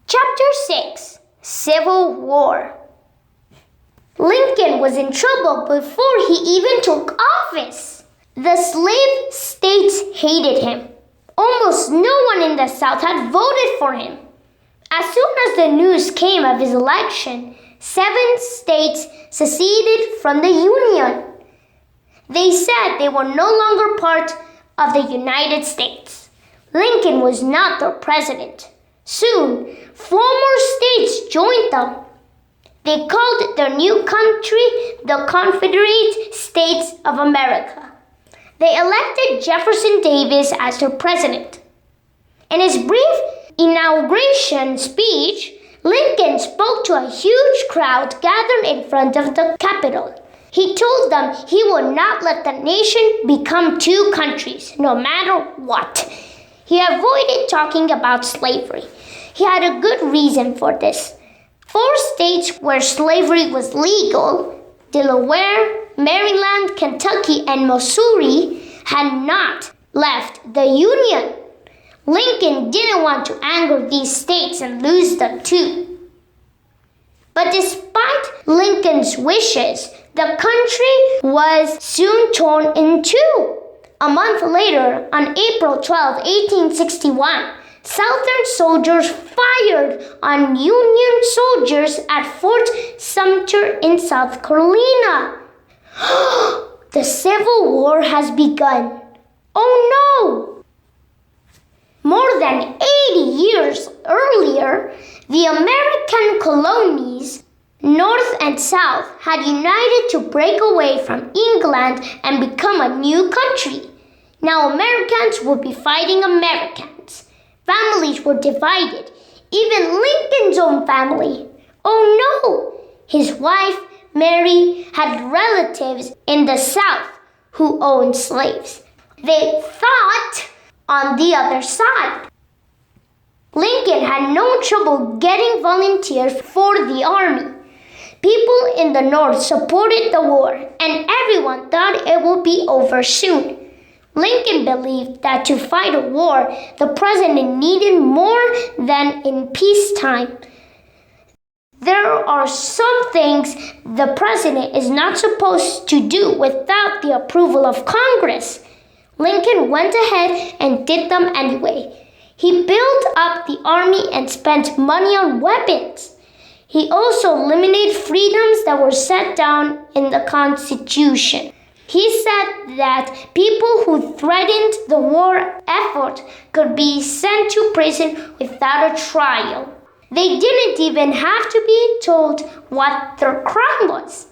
Chapter 6 Civil War. Lincoln was in trouble before he even took office. The slave states hated him. Almost no one in the South had voted for him. As soon as the news came of his election, 7 states seceded from the Union. They said they were no longer part of the United States. Lincoln was not their president. Soon, 4 more states joined them. They called their new country the Confederate States of America. They elected Jefferson Davis as their president. In his brief inauguration speech, Lincoln spoke to a huge crowd gathered in front of the Capitol. He told them he would not let the nation become 2 countries, no matter what. He avoided talking about slavery. He had a good reason for this. 4 states where slavery was legal, Delaware, Maryland, Kentucky, and Missouri, had not left the Union. Lincoln didn't want to anger these states and lose them too. But despite Lincoln's wishes, the country was soon torn in 2. A month later, on April 12, 1861, Southern soldiers fired on Union soldiers at Fort Sumter in South Carolina. The Civil War has begun. Oh no! More than 80 years earlier, the American colonies, North and South, had united to break away from England and become a new country. Now Americans would be fighting Americans. Families were divided, even Lincoln's own family. Oh no! His wife, Mary, had relatives in the South who owned slaves. They fought on the other side. Lincoln had no trouble getting volunteers for the army. People in the North supported the war, and everyone thought it would be over soon. Lincoln believed that to fight a war, the president needed more than in peacetime. There are some things the president is not supposed to do without the approval of Congress. Lincoln went ahead and did them anyway. He built up the army and spent money on weapons. He also eliminated freedoms that were set down in the Constitution. He said that people who threatened the war effort could be sent to prison without a trial. They didn't even have to be told what their crime was.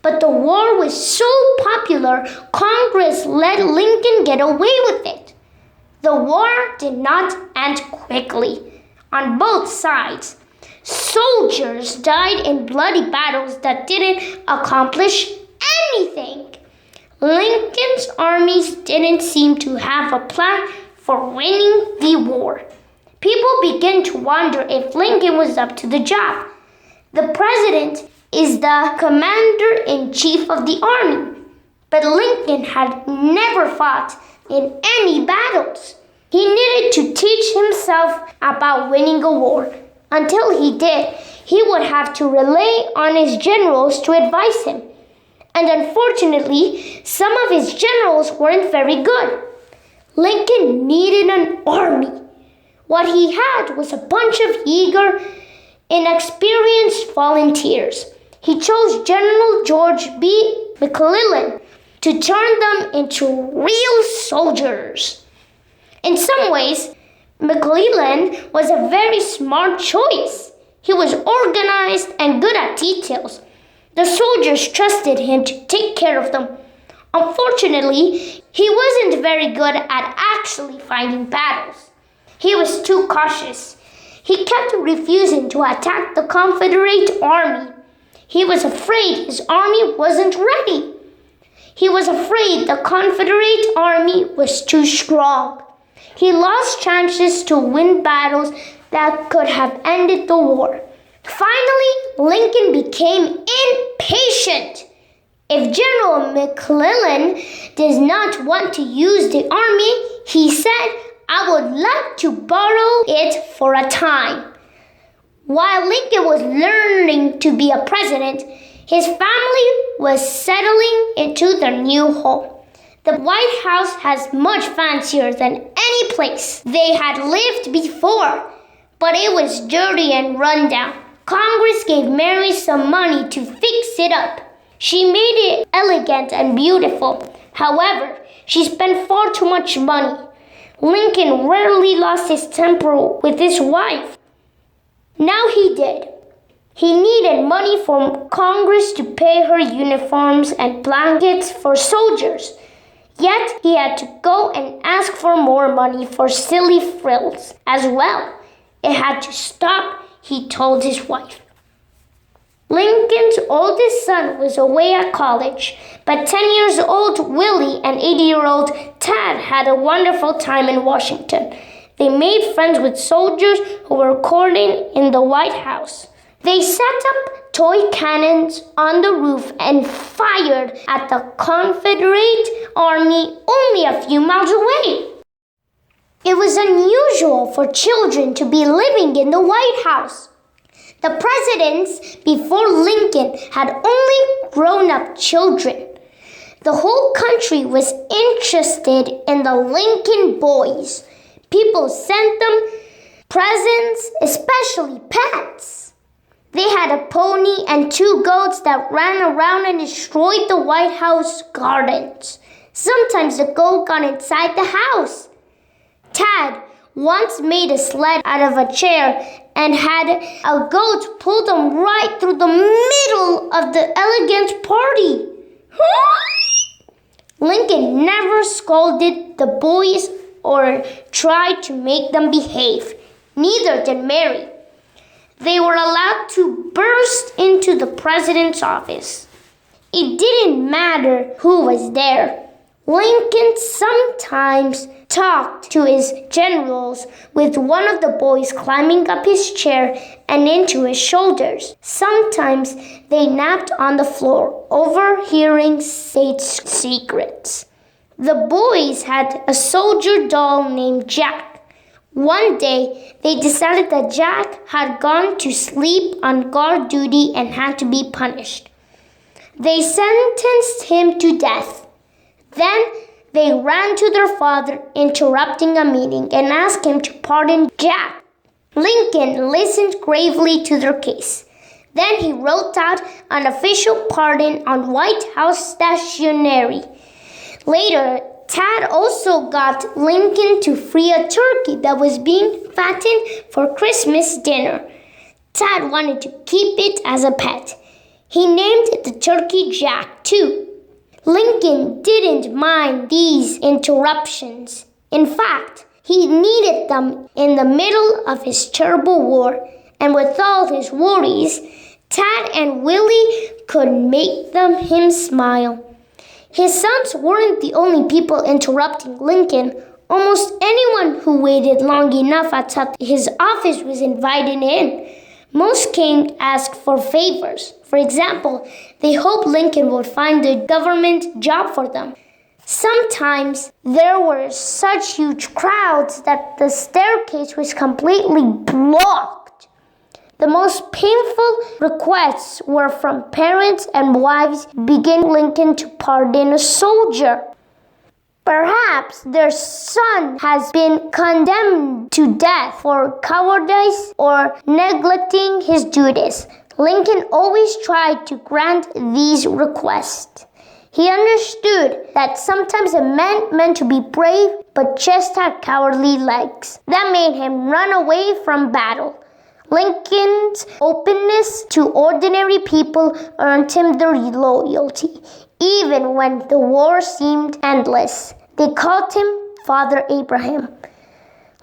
But the war was so popular, Congress let Lincoln get away with it. The war did not end quickly. On both sides, soldiers died in bloody battles that didn't accomplish anything. Lincoln's armies didn't seem to have a plan for winning the war. People began to wonder if Lincoln was up to the job. The president is the commander-in-chief of the army, but Lincoln had never fought in any battles. He needed to teach himself about winning a war. Until he did, he would have to rely on his generals to advise him. And unfortunately, some of his generals weren't very good. Lincoln needed an army. What he had was a bunch of eager, inexperienced volunteers. He chose General George B. McClellan to turn them into real soldiers. In some ways, McClellan was a very smart choice. He was organized and good at details. The soldiers trusted him to take care of them. Unfortunately, he wasn't very good at actually fighting battles. He was too cautious. He kept refusing to attack the Confederate army. He was afraid his army wasn't ready. He was afraid the Confederate army was too strong. He lost chances to win battles that could have ended the war. Finally, Lincoln became impatient. If General McClellan does not want to use the army, he said, I would like to borrow it for a time. While Lincoln was learning to be a president, his family was settling into their new home. The White House has much fancier than any place they had lived before, but it was dirty and run down. Congress gave Mary some money to fix it up. She made it elegant and beautiful. However, she spent far too much money. Lincoln rarely lost his temper with his wife. Now he did. He needed money from Congress to pay her uniforms and blankets for soldiers. Yet he had to go and ask for more money for silly frills as well. It had to stop, he told his wife. Lincoln's oldest son was away at college, but 10-year-old Willie and 80-year-old Tad had a wonderful time in Washington. They made friends with soldiers who were courting in the White House. They set up toy cannons on the roof and fired at the Confederate Army only a few miles away. It was unusual for children to be living in the White House. The presidents before Lincoln had only grown-up children. The whole country was interested in the Lincoln boys. People sent them presents, especially pets. They had a pony and 2 goats that ran around and destroyed the White House gardens. Sometimes the goat got inside the house. Tad once made a sled out of a chair and had a goat pull them right through the middle of the elegant party. Lincoln never scolded the boys or tried to make them behave. Neither did Mary. They were allowed to burst into the president's office. It didn't matter who was there. Lincoln sometimes talked to his generals with one of the boys climbing up his chair and into his shoulders. Sometimes they napped on the floor, overhearing state's secrets. The boys had a soldier doll named Jack. One day, they decided that Jack had gone to sleep on guard duty and had to be punished. They sentenced him to death. Then they ran to their father, interrupting a meeting, and asked him to pardon Jack. Lincoln listened gravely to their case. Then he wrote out an official pardon on White House stationery. Later, Tad also got Lincoln to free a turkey that was being fattened for Christmas dinner. Tad wanted to keep it as a pet. He named the turkey Jack, too. Lincoln didn't mind these interruptions. In fact, he needed them in the middle of his terrible war. And with all his worries, Tad and Willie could make him smile. His sons weren't the only people interrupting Lincoln. Almost anyone who waited long enough outside his office was invited in. Most came to ask for favors. For example, they hoped Lincoln would find a government job for them. Sometimes there were such huge crowds that the staircase was completely blocked. The most painful requests were from parents and wives begging Lincoln to pardon a soldier. Perhaps their son has been condemned to death for cowardice or neglecting his duties. Lincoln always tried to grant these requests. He understood that sometimes a man meant to be brave but just had cowardly legs. That made him run away from battle. Lincoln's openness to ordinary people earned him their loyalty, even when the war seemed endless. They called him Father Abraham.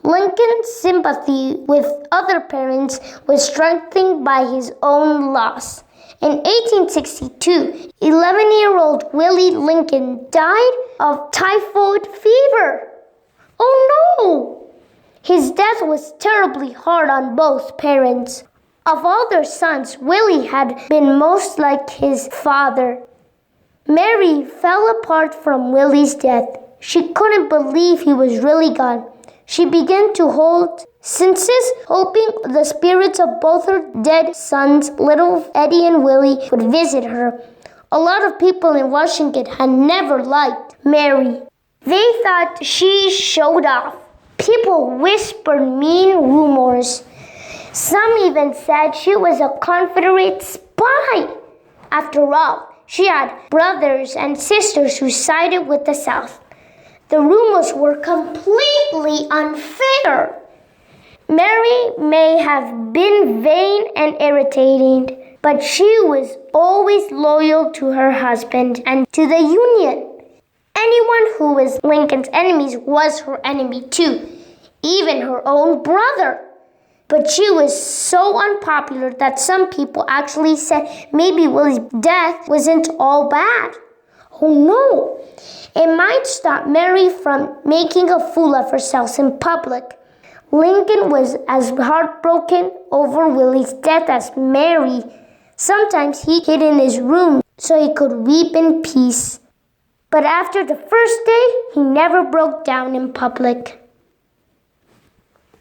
Lincoln's sympathy with other parents was strengthened by his own loss. In 1862, 11-year-old Willie Lincoln died of typhoid fever. Oh no! His death was terribly hard on both parents. Of all their sons, Willie had been most like his father. Mary fell apart from Willie's death. She couldn't believe he was really gone. She began to hold Census, hoping the spirits of both her dead sons, little Eddie and Willie, would visit her. A lot of people in Washington had never liked Mary. They thought she showed off. People whispered mean rumors. Some even said she was a Confederate spy. After all, she had brothers and sisters who sided with the South. The rumors were completely unfair. Mary may have been vain and irritating, but she was always loyal to her husband and to the Union. Anyone who was Lincoln's enemies was her enemy too, even her own brother. But she was so unpopular that some people actually said maybe Willie's death wasn't all bad. Oh no, it might stop Mary from making a fool of herself in public. Lincoln was as heartbroken over Willie's death as Mary. Sometimes he hid in his room so he could weep in peace. But after the first day, he never broke down in public.